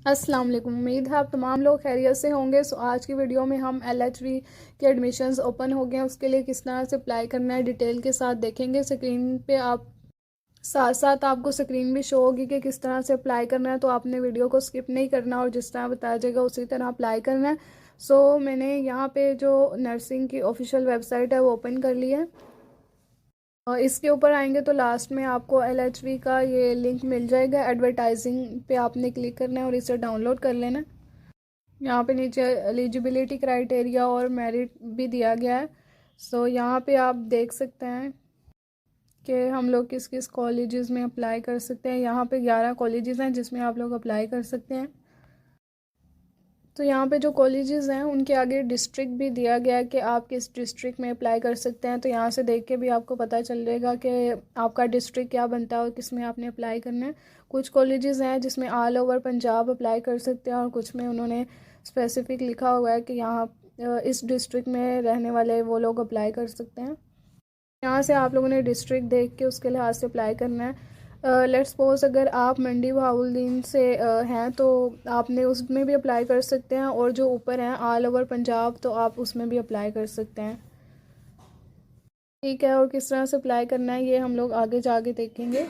अस्सलाम वालेकुम। उम्मीद है आप तमाम लोग खैरियत से होंगे। सो आज की वीडियो में हम LHV के एडमिशन्स ओपन हो गए हैं, उसके लिए किस तरह से अप्लाई करना है डिटेल के साथ देखेंगे। स्क्रीन पे आप साथ साथ आपको स्क्रीन भी शो होगी कि किस तरह से अप्लाई करना है, तो आपने वीडियो को स्किप नहीं करना और जिस तरह बताया जाएगा उसी तरह अप्लाई करना है। सो मैंने यहाँ पे जो नर्सिंग की ऑफिशियल वेबसाइट है वो ओपन कर ली है और इसके ऊपर आएंगे तो लास्ट में आपको LHV का ये लिंक मिल जाएगा। एडवर्टाइजिंग पे आपने क्लिक करना है और इसे डाउनलोड कर लेना है। यहाँ पे नीचे एलिजिबिलिटी क्राइटेरिया और मेरिट भी दिया गया है। सो यहाँ पे आप देख सकते हैं कि हम लोग किस किस कॉलेजेस में अप्लाई कर सकते हैं। यहाँ पे 11 कॉलेजेस हैं जिसमें आप लोग अप्लाई कर सकते हैं। तो यहाँ पे जो कॉलेजेस हैं उनके आगे डिस्ट्रिक्ट भी दिया गया है कि आप किस डिस्ट्रिक्ट में अप्लाई कर सकते हैं। तो यहाँ से देख के भी आपको पता चल जाएगा कि आपका डिस्ट्रिक्ट क्या बनता है और किस में आपने अप्लाई करना है। कुछ कॉलेजेस हैं जिसमें ऑल ओवर पंजाब अप्लाई कर सकते हैं और कुछ में उन्होंने स्पेसिफिक लिखा हुआ है कि यहाँ इस डिस्ट्रिक्ट में रहने वाले वो लोग अप्लाई कर सकते हैं। यहाँ से आप लोगों ने डिस्ट्रिक्ट देख के उसके लिहाज से अप्लाई करना है। लेट्स सपोज अगर आप मंडी बहाउलदीन से हैं तो आपने उसमें भी अप्लाई कर सकते हैं, और जो ऊपर हैं ऑल ओवर पंजाब तो आप उसमें भी अप्लाई कर सकते हैं। ठीक है, और किस तरह से अप्लाई करना है ये हम लोग आगे जाके देखेंगे।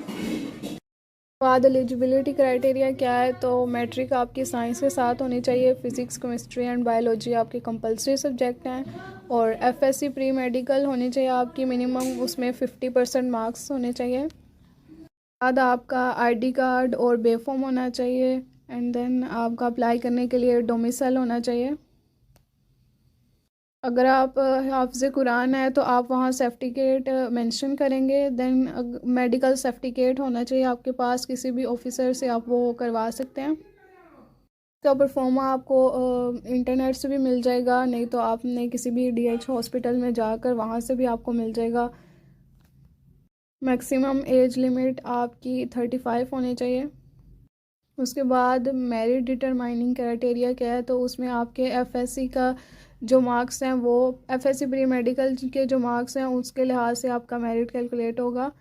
बाद एलिजिबिलिटी क्राइटेरिया क्या है, तो मैट्रिक आपकी साइंस के साथ होनी चाहिए। फिज़िक्स, केमिस्ट्री एंड बायोलॉजी आपके कंपलसरी सब्जेक्ट हैं, और FSC प्री मेडिकल होनी चाहिए आपकी मिनिमम, उसमें 50% मार्क्स होने चाहिए। बाद आपका ID कार्ड और बेफॉर्म होना चाहिए, एंड देन आपका अप्लाई करने के लिए डोमिसाइल होना चाहिए। अगर आप हाफ़िज़ कुरान है तो आप वहाँ सर्टिफिकेट मेंशन करेंगे। देन मेडिकल सर्टिफिकेट होना चाहिए आपके पास, किसी भी ऑफिसर से आप वो करवा सकते हैं। इसका परफॉर्मा आपको इंटरनेट से भी मिल जाएगा, नहीं तो आपने किसी भी DH हॉस्पिटल में जाकर वहाँ से भी आपको मिल जाएगा। मैक्सिमम एज लिमिट आपकी 35 होनी चाहिए। उसके बाद मेरिट डिटरमाइनिंग क्राइटेरिया क्या है, तो उसमें आपके FSC का जो मार्क्स हैं वो FSC प्री मेडिकल के जो मार्क्स हैं उसके लिहाज से आपका मेरिट कैलकुलेट होगा।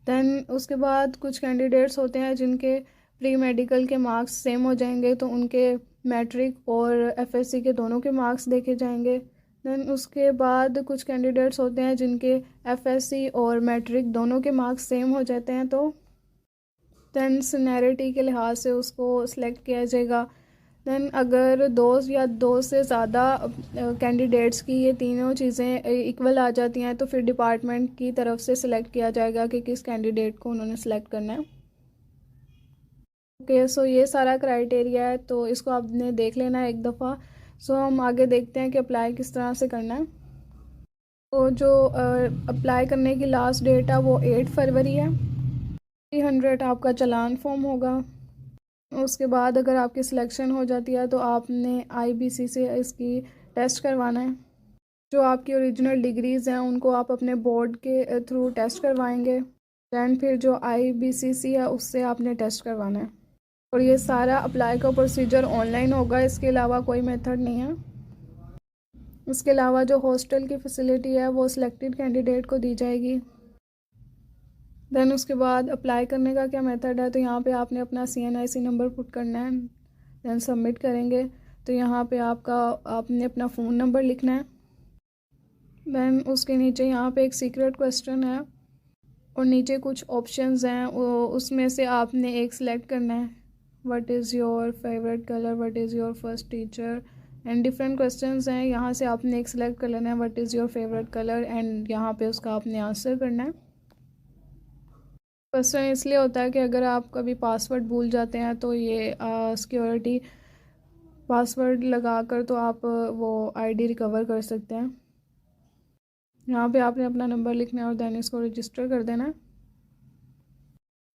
दैन उसके बाद कुछ कैंडिडेट्स होते हैं जिनके प्री मेडिकल के मार्क्स सेम हो जाएंगे, तो उनके मैट्रिक और FSC के दोनों के मार्क्स देखे जाएंगे। दैन उसके बाद कुछ कैंडिडेट्स होते हैं जिनके FSC और मैट्रिक दोनों के मार्क्स सेम हो जाते हैं, तो दैन सीनियरिटी के लिहाज से उसको सिलेक्ट किया जाएगा। दैन अगर दो से ज़्यादा कैंडिडेट्स की ये तीनों चीज़ें इक्वल आ जाती हैं तो फिर डिपार्टमेंट की तरफ से सिलेक्ट किया जाएगा कि किस कैंडिडेट को उन्होंने सेलेक्ट करना है। ओके, सो ये सारा क्राइटेरिया है, तो इसको आपने देख लेना है एक दफ़ा। सो हम आगे देखते हैं कि अप्लाई किस तरह से करना है। तो जो अप्लाई करने की लास्ट डेट है वो 8 फरवरी है। 300 आपका चालान फॉर्म होगा। उसके बाद अगर आपकी सिलेक्शन हो जाती है तो आपने IBC से इसकी टेस्ट करवाना है। जो आपकी ओरिजिनल डिग्रीज़ हैं उनको आप अपने बोर्ड के थ्रू टेस्ट करवाएंगे। दैन फिर जो IBCC है उससे आपने टेस्ट करवाना है, और ये सारा अप्लाई का प्रोसीजर ऑनलाइन होगा, इसके अलावा कोई मेथड नहीं है। इसके अलावा जो हॉस्टल की फैसिलिटी है वो सिलेक्टेड कैंडिडेट को दी जाएगी। देन उसके बाद अप्लाई करने का क्या मेथड है, तो यहाँ पे आपने अपना CNIC नंबर पुट करना है। देन सबमिट करेंगे तो यहाँ पे आपने अपना फ़ोन नंबर लिखना है। देन उसके नीचे यहाँ पे एक सीक्रेट क्वेश्चन है और नीचे कुछ ऑप्शंस हैं, उसमें से आपने एक सिलेक्ट करना है। What is your favourite colour, what is your first teacher, and different questions हैं। यहाँ से आपने एक सिलेक्ट कर लेना है what is your favourite colour, and यहाँ पे उसका आपने आंसर करना है। क्वेश्चन इसलिए होता है कि अगर आप कभी पासवर्ड भूल जाते हैं तो ये सिक्योरिटी पासवर्ड लगाकर तो आप वो ID रिकवर कर सकते हैं। यहाँ पे आपने अपना नंबर लिखना है और देन इसको रजिस्टर कर देना है।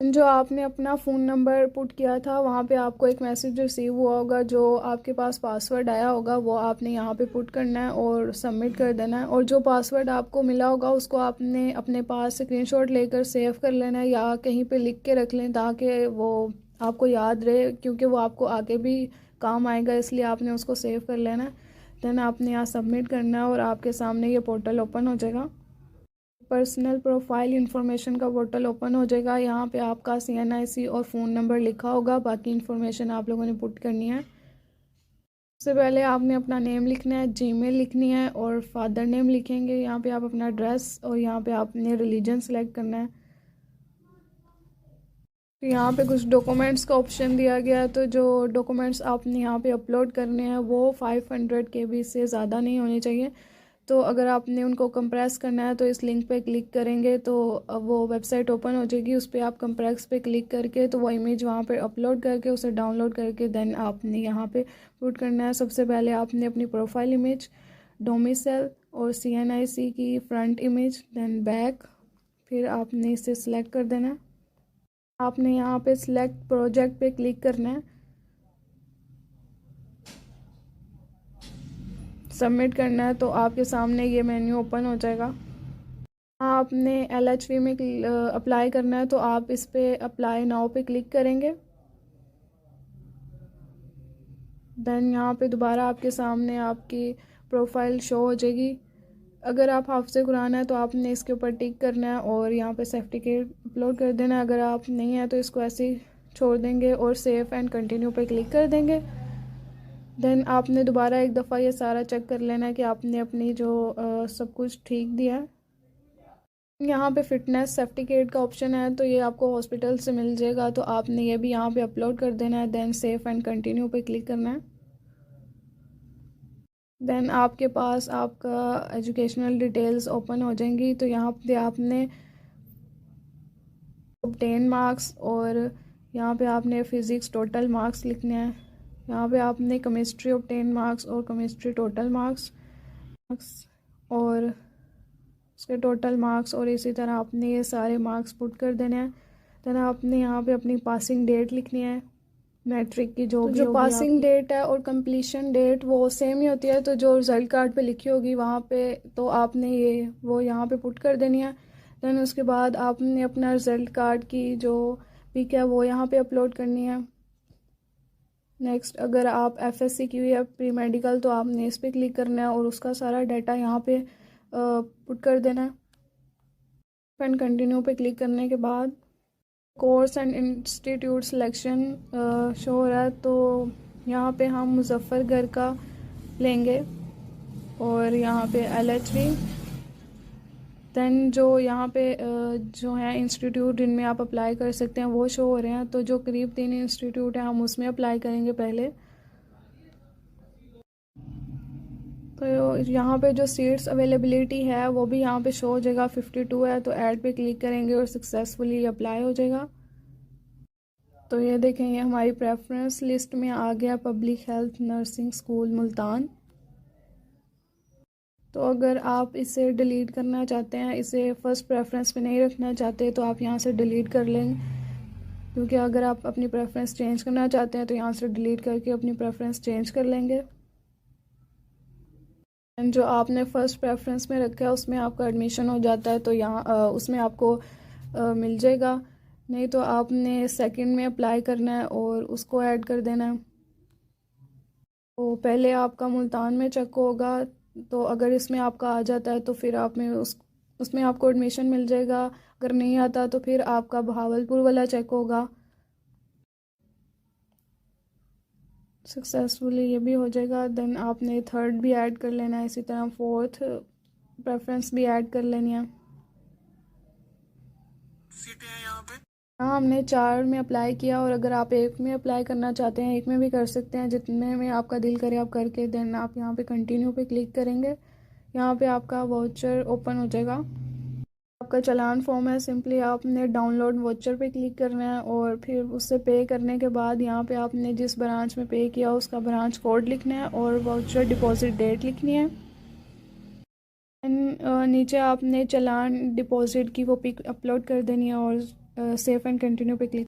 जो आपने अपना फ़ोन नंबर पुट किया था वहाँ पे आपको एक मैसेज रिसीव हुआ होगा, जो आपके पास पासवर्ड आया होगा वो आपने यहाँ पे पुट करना है और सबमिट कर देना है। और जो पासवर्ड आपको मिला होगा उसको आपने अपने पास स्क्रीनशॉट लेकर सेव कर लेना है या कहीं पे लिख के रख लें ताकि वो आपको याद रहे, क्योंकि वो आपको आगे भी काम आएगा, इसलिए आपने उसको सेव कर लेना है। देन आपने यहाँ सबमिट करना है और आपके सामने ये पोर्टल ओपन हो जाएगा। पर्सनल प्रोफाइल इंफॉर्मेशन का पोर्टल ओपन हो जाएगा। यहाँ पे आपका CNIC और फ़ोन नंबर लिखा होगा, बाकी इन्फॉर्मेशन आप लोगों ने पुट करनी है। सबसे पहले आपने अपना नेम लिखना है, जीमेल लिखनी है और फादर नेम लिखेंगे। यहाँ पे आप अपना एड्रेस और यहाँ पे आपने रिलीजन सेलेक्ट करना है। तो यहाँ पे कुछ डॉक्यूमेंट्स का ऑप्शन दिया गया है, तो जो डॉक्यूमेंट्स आपने यहाँ पे अपलोड करने हैं वो 500 KB से ज़्यादा नहीं होने चाहिए। तो अगर आपने उनको कंप्रेस करना है तो इस लिंक पे क्लिक करेंगे तो वो वेबसाइट ओपन हो जाएगी। उस पर आप कंप्रेस पे क्लिक करके तो वो इमेज वहाँ पे अपलोड करके उसे डाउनलोड करके देन आपने यहाँ पे पुट करना है। सबसे पहले आपने अपनी प्रोफाइल इमेज, डोमिसाइल और CNIC की फ्रंट इमेज, देन बैक, फिर आपने इसे सिलेक्ट कर देना है। आपने यहाँ पे सिलेक्ट प्रोजेक्ट पे क्लिक करना है, सबमिट करना है, तो आपके सामने ये मेन्यू ओपन हो जाएगा। आपने LHV में अप्लाई करना है तो आप इस पे अप्लाई नाउ पे क्लिक करेंगे। देन यहाँ पे दोबारा आपके सामने आपकी प्रोफाइल शो हो जाएगी। अगर आप हाफ़िज़ कुरान है तो आपने इसके ऊपर टिक करना है और यहाँ पे सर्टिफिकेट अपलोड कर देना है। अगर आप नहीं है तो इसको ऐसे ही छोड़ देंगे और सेव एंड कंटिन्यू पे क्लिक कर देंगे। देन आपने दोबारा एक दफ़ा ये सारा चेक कर लेना है कि आपने अपनी जो सब कुछ ठीक दिया है। यहाँ पे फ़िटनेस सर्टिफिकेट का ऑप्शन है तो ये आपको हॉस्पिटल से मिल जाएगा, तो आपने ये भी यहाँ पे अपलोड कर देना है। देन सेव एंड कंटिन्यू पे क्लिक करना है। देन आपके पास आपका एजुकेशनल डिटेल्स ओपन हो जाएंगी। तो यहाँ पे आपने ऑब्टेन मार्क्स और यहाँ पे आपने फ़िज़िक्स टोटल मार्क्स लिखने हैं। यहाँ पे आपने केमिस्ट्री ऑब्टेन मार्क्स और केमिस्ट्री टोटल मार्क्स और उसके टोटल मार्क्स और इसी तरह आपने ये सारे मार्क्स पुट कर देने हैं। देन आपने यहाँ पे अपनी पासिंग डेट लिखनी है, मैट्रिक की जो भी पासिंग डेट है और कंप्लीशन डेट वो सेम ही होती है। तो जो रिज़ल्ट कार्ड पे लिखी होगी वहाँ पे तो आपने वो यहाँ पे पुट कर देनी है। देन उसके बाद आपने अपना रिज़ल्ट कार्ड की जो पिक है वो यहाँ पे अपलोड करनी है। नेक्स्ट, अगर आप FSC की हुई है प्री मेडिकल तो आपने इस पर क्लिक करना है और उसका सारा डाटा यहाँ पे पुट कर देना है। एंड कंटिन्यू पे क्लिक करने के बाद course and institute selection show हो रहा है, तो यहाँ पे हम मुजफ्फरगढ़ का लेंगे और यहाँ पे LHV। देन जो यहाँ पे जो है इंस्टीट्यूट जिनमें आप अप्लाई कर सकते हैं वो शो हो रहे हैं। तो जो करीब 3 इंस्टीट्यूट हैं हम उसमें अप्लाई करेंगे पहले। तो यहाँ पे जो सीट्स अवेलेबिलिटी है वो भी यहाँ पे शो हो जाएगा, 52 है। तो ऐड पे क्लिक करेंगे और सक्सेसफुली अप्लाई हो जाएगा। तो ये देखें, ये हमारी प्रेफरेंस लिस्ट में आ गया public health nursing school Multan. तो अगर आप इसे डिलीट करना चाहते हैं, इसे फ़र्स्ट प्रेफरेंस पे नहीं रखना चाहते तो आप यहाँ से डिलीट कर लेंगे, क्योंकि अगर आप अपनी प्रेफरेंस चेंज करना चाहते हैं तो यहाँ से डिलीट करके अपनी प्रेफरेंस चेंज कर लेंगे। जो आपने फ़र्स्ट प्रेफरेंस में रखा है उसमें आपका एडमिशन हो जाता है तो यहाँ उसमें आपको मिल जाएगा। नहीं तो आपने सेकंड में अप्लाई करना है और उसको ऐड कर देना है। तो पहले आपका मुल्तान में चेक होगा, तो अगर इसमें आपका आ जाता है तो फिर आप में उसमें आपको एडमिशन मिल जाएगा। अगर नहीं आता तो फिर आपका बहावलपुर वाला चेक होगा। सक्सेसफुली ये भी हो जाएगा। देन आपने थर्ड भी ऐड कर लेना है, इसी तरह फोर्थ प्रेफरेंस भी ऐड कर लेनी है। सीटें हैं यहाँ पे। हाँ, हमने 4 में अप्लाई किया और अगर आप 1 में अप्लाई करना चाहते हैं 1 में भी कर सकते हैं, जितने में आपका दिल करे आप करके देन आप यहाँ पे कंटिन्यू पे क्लिक करेंगे। यहाँ पे आपका वाउचर ओपन हो जाएगा। आपका चालान फॉर्म है, सिंपली आपने डाउनलोड वाउचर पे क्लिक करना है और फिर उससे पे करने के बाद यहाँ पे आपने जिस ब्रांच में पे किया उसका ब्रांच कोड लिखना है और वाउचर डिपॉजिट डेट लिखनी है। नीचे आपने चालान डिपॉजिट की वो पिक अपलोड कर देनी है और सेव एंड कंटिन्यू पे क्लिक